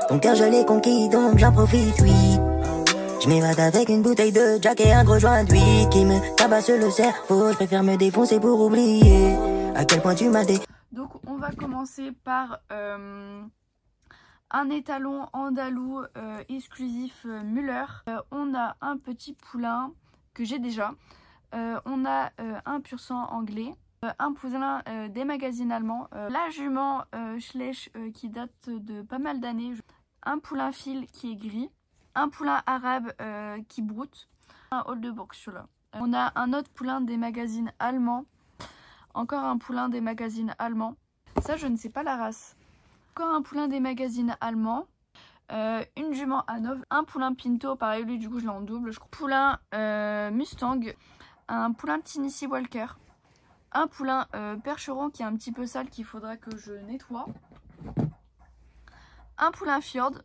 Ton cœur je l'ai conquis donc j'en profite, oui. Je m'évade avec une bouteille de Jack et un gros joint d'huile qui me tabasse le cerveau. Je préfère me défoncer pour oublier à quel point tu m'as Donc on va commencer par un étalon andalou exclusif Müller. On a un petit poulain que j'ai déjà. On a un pur sang anglais. Un poulain des magazines allemands. La jument Schleich qui date de pas mal d'années. Un poulain fil qui est gris. Un poulain arabe qui broute. Un Oldeburg celui-là. On a un autre poulain des magazines allemands. Encore un poulain des magazines allemands. Ça, je ne sais pas la race. Encore un poulain des magazines allemands. Une jument Hanovre. Un poulain Pinto. Pareil, lui, du coup, je l'ai en double. Poulain Mustang. Un poulain Tennessee Walker. Un poulain Percheron qui est un petit peu sale, qu'il faudra que je nettoie. Un poulain Fjord.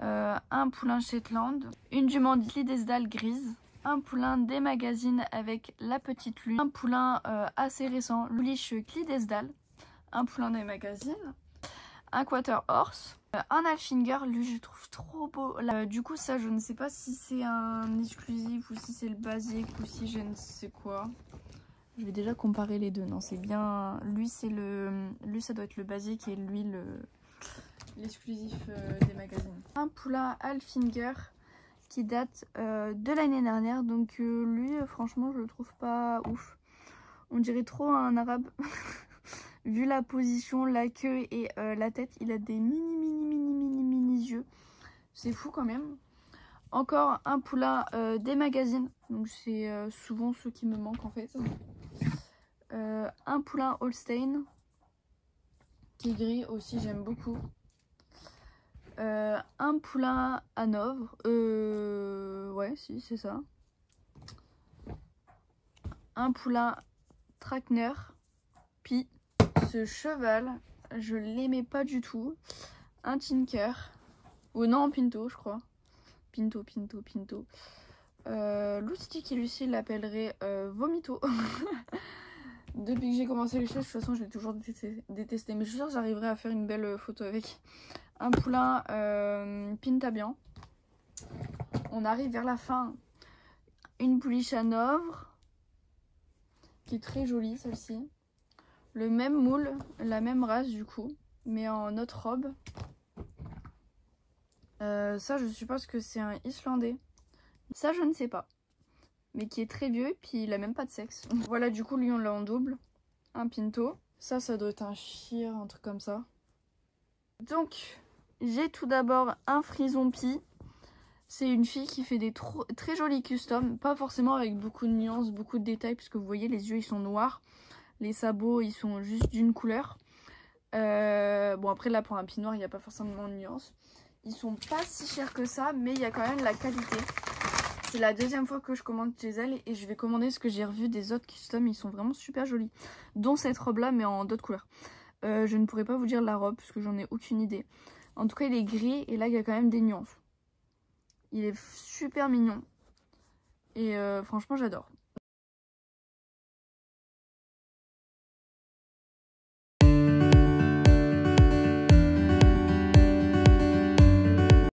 Un poulain Shetland. Une jument Clydesdale grise. Un poulain des magazines avec la petite lune. Un poulain assez récent, Lulich Clydesdale. Un poulain des magazines. Un Quarter Horse. Un Alfinger, lui je trouve trop beau. Du coup ça je ne sais pas si c'est un exclusif ou si c'est le basique ou si je ne sais quoi. Je vais déjà comparer les deux. Non c'est bien, lui c'est le, lui ça doit être le basique et lui l'exclusif des magazines. Un poulain Alfinger qui date de l'année dernière, donc lui franchement je le trouve pas ouf. On dirait trop un arabe. Vu la position, la queue et la tête, il a des mini yeux. C'est fou quand même. Encore un poulain des magazines, donc c'est souvent ceux qui me manquent en fait. Un poulain Holstein qui est gris aussi, j'aime beaucoup. Un poulain Hanovre, ouais si c'est ça. Un poulain Trakner, Pi. Ce cheval, je l'aimais pas du tout. Un Tinker, ou non Pinto je crois. Pinto. L'ousti qui lui l'appellerait Vomito. Depuis que j'ai commencé les chaises, de toute façon je l'ai toujours détesté. Mais je suis sûre que j'arriverai à faire une belle photo avec. Un poulain Pintabian. On arrive vers la fin. Une pouliche Hanovre qui est très jolie celle-ci. Le même moule, la même race du coup, mais en autre robe. Ça je suppose que c'est un Islandais. Ça je ne sais pas. Mais qui est très vieux et puis il a même pas de sexe. Voilà, du coup lui on l'a en double. Un Pinto. Ça doit être un Shire, un truc comme ça. Donc j'ai tout d'abord un Frison Pi. C'est une fille qui fait des très jolis customs. Pas forcément avec beaucoup de nuances, beaucoup de détails. Puisque vous voyez les yeux ils sont noirs. Les sabots ils sont juste d'une couleur. Bon après là pour un Pi noir il n'y a pas forcément de nuances. Ils sont pas si chers que ça, mais il y a quand même la qualité. C'est la deuxième fois que je commande chez elle et je vais commander ce que j'ai revu des autres customs. Ils sont vraiment super jolis. Dont cette robe là mais en d'autres couleurs. Je ne pourrais pas vous dire la robe parce que j'en ai aucune idée. En tout cas il est gris et là il y a quand même des nuances. Il est super mignon. Et franchement j'adore.